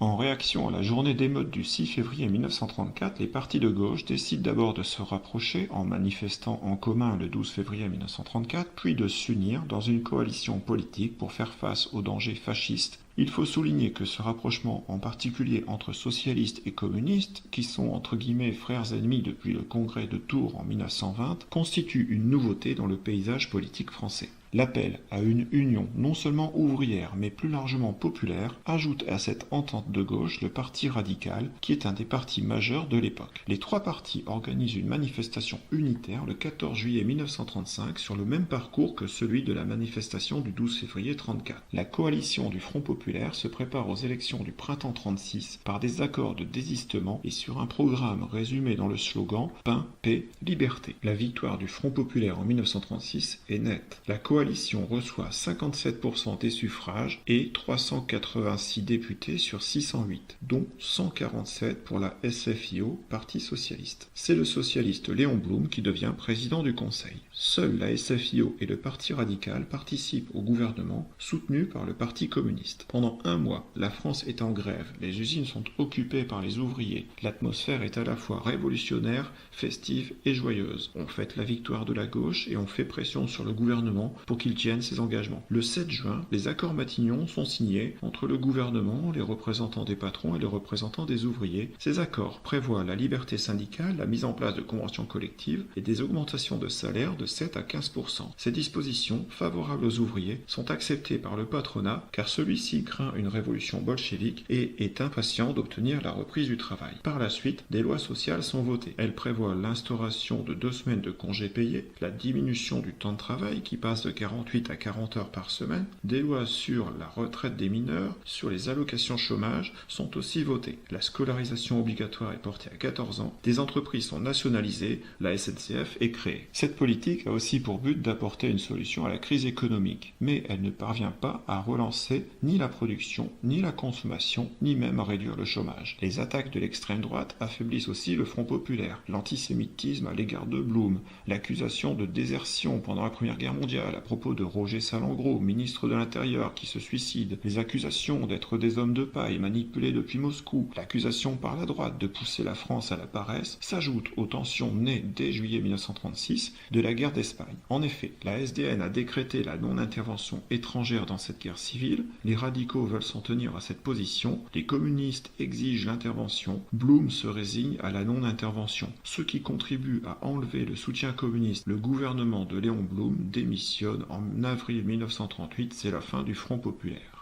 En réaction à la journée d'émeute du 6 février 1934, les partis de gauche décident d'abord de se rapprocher en manifestant en commun le 12 février 1934, puis de s'unir dans une coalition politique pour faire face aux dangers fascistes. Il faut souligner que ce rapprochement, en particulier entre socialistes et communistes, qui sont entre guillemets frères ennemis depuis le congrès de Tours en 1920, constitue une nouveauté dans le paysage politique français. L'appel à une union non seulement ouvrière mais plus largement populaire ajoute à cette entente de gauche le Parti radical qui est un des partis majeurs de l'époque. Les trois partis organisent une manifestation unitaire le 14 juillet 1935 sur le même parcours que celui de la manifestation du 12 février 1934. La coalition du Front populaire se prépare aux élections du printemps 1936 par des accords de désistement et sur un programme résumé dans le slogan « Pain, paix, liberté ». La victoire du Front populaire en 1936 est nette. La coalition reçoit 57% des suffrages et 386 députés sur 608, dont 147 pour la SFIO, Parti socialiste. C'est le socialiste Léon Blum qui devient président du Conseil. Seule la SFIO et le Parti radical participent au gouvernement, soutenu par le Parti communiste. Pendant un mois, la France est en grève, les usines sont occupées par les ouvriers. L'atmosphère est à la fois révolutionnaire, festive et joyeuse. On fête la victoire de la gauche et on fait pression sur le gouvernement pour qu'il tienne ses engagements. Le 7 juin, les accords Matignon sont signés entre le gouvernement, les représentants des patrons et les représentants des ouvriers. Ces accords prévoient la liberté syndicale, la mise en place de conventions collectives et des augmentations de salaire de 7 à 15%. Ces dispositions, favorables aux ouvriers, sont acceptées par le patronat car celui-ci craint une révolution bolchevique et est impatient d'obtenir la reprise du travail. Par la suite, des lois sociales sont votées. Elles prévoient l'instauration de 2 semaines de congés payés, la diminution du temps de travail qui passe de 48 à 40 heures par semaine, des lois sur la retraite des mineurs, sur les allocations chômage sont aussi votées. La scolarisation obligatoire est portée à 14 ans, des entreprises sont nationalisées, la SNCF est créée. Cette politique a aussi pour but d'apporter une solution à la crise économique, mais elle ne parvient pas à relancer ni la production, ni la consommation, ni même à réduire le chômage. Les attaques de l'extrême droite affaiblissent aussi le Front populaire, l'antisémitisme à l'égard de Blum, l'accusation de désertion pendant la Première Guerre mondiale à propos de Roger Salengro, ministre de l'Intérieur, qui se suicide, les accusations d'être des hommes de paille manipulés depuis Moscou, l'accusation par la droite de pousser la France à la paresse, s'ajoutent aux tensions nées dès juillet 1936 de la guerre d'Espagne. En effet, la SDN a décrété la non-intervention étrangère dans cette guerre civile, les radicaux veulent s'en tenir à cette position, les communistes exigent l'intervention, Blum se résigne à la non-intervention. Ce qui contribue à enlever le soutien communiste, le gouvernement de Léon Blum démissionne en avril 1938, c'est la fin du Front populaire.